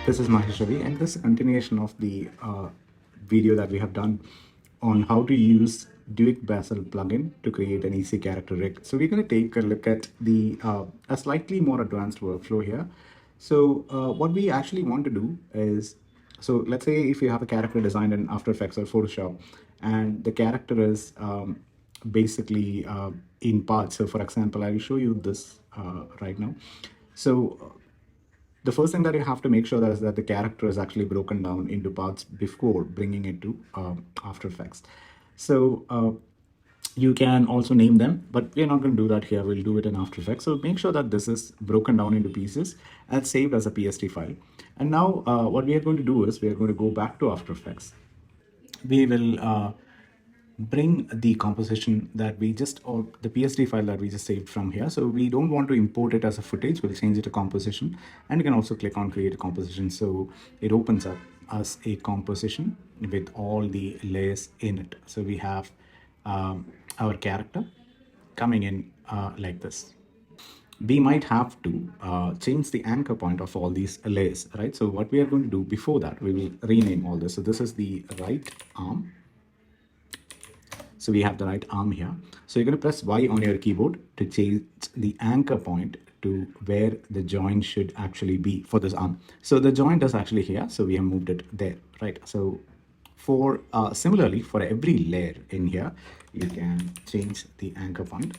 This is Mahesh Ravi, and this is a continuation of the video that we have done on how to use Duik Bassel plugin to create an easy character rig. So we're going to take a look at the a slightly more advanced workflow here. So what we actually want to do is, so let's say if you have a character designed in After Effects or Photoshop, and the character is basically in parts. So for example, I will show you this right now. So the first thing that you have to make sure that is that the character is actually broken down into parts before bringing it to After Effects. So you can also name them, but we're not going to do that here. We'll do it in After Effects. So make sure that this is broken down into pieces and saved as a PSD file. And now what we are going to do is we are going to go back to After Effects. We will bring the composition that we just, or the PSD file that we just saved from here. So we don't want to import it as a footage. We'll change it to composition, and you can also click on create a composition. So it opens up as a composition with all the layers in it. So we have our character coming in like this. We might have to change the anchor point of all these layers, right? So what we are going to do before that, we will rename all this. So this is the right arm. So we have the right arm here. So you're going to press Y on your keyboard to change the anchor point to where the joint should actually be for this arm. So the joint is actually here. So we have moved it there, right? So for similarly, for every layer in here, you can change the anchor point.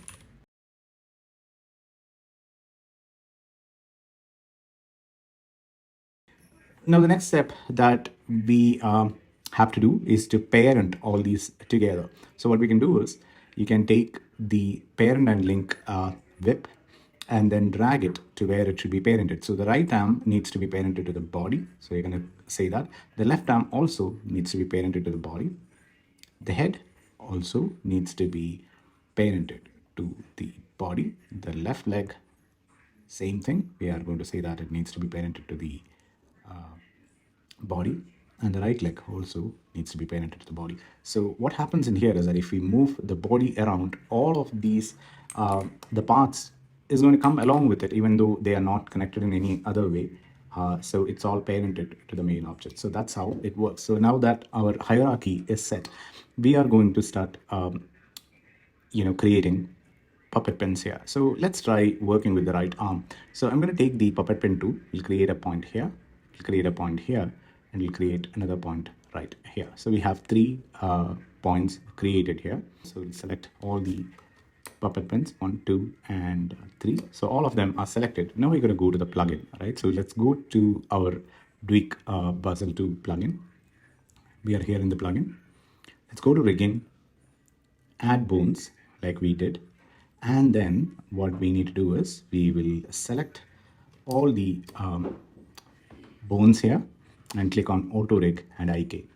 Now, the next step that we have to do is to parent all these together. So what we can do is you can take the parent and link whip and then drag it to where it should be parented. So the right arm needs to be parented to the body. So you're going to say that. The left arm also needs to be parented to the body. The head also needs to be parented to the body. The left leg, same thing. We are going to say that it needs to be parented to the body, and the right leg also needs to be parented to the body. So what happens in here is that if we move the body around, all of these, the parts is going to come along with it, even though they are not connected in any other way. So it's all parented to the main object. So that's how it works. So now that our hierarchy is set, we are going to start, creating puppet pins here. So let's try working with the right arm. So I'm going to take the puppet pin tool. We'll create a point here. We'll create a point here, and we'll create another point right here. So we have three points created here. So we'll select all the puppet pins, 1, 2, and 3. So all of them are selected. Now we're going to go to the plugin, right? So let's go to our Duik Bassel 2 plugin. We are here in the plugin. Let's go to rigging, add bones like we did. And then what we need to do is we will select all the bones here and click on auto rig and IK.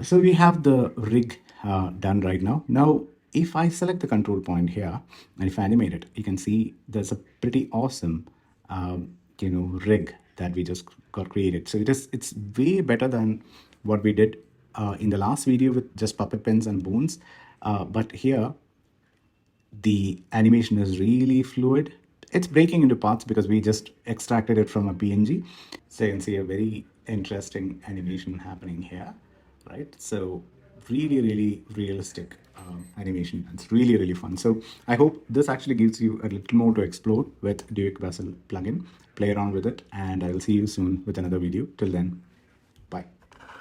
So we have the rig done right now. Now, if I select the control point here and if I animate it, you can see there's a pretty awesome, rig that we just got created. So it's way better than what we did in the last video with just puppet pins and bones. But here, the animation is really fluid. It's breaking into parts because we just extracted it from a PNG. So you can see a very interesting animation happening here, right? So really, really realistic animation. It's really, really fun. So I hope this actually gives you a little more to explore with Duik Bassel plugin. Play around with it, and I will see you soon with another video. Till then,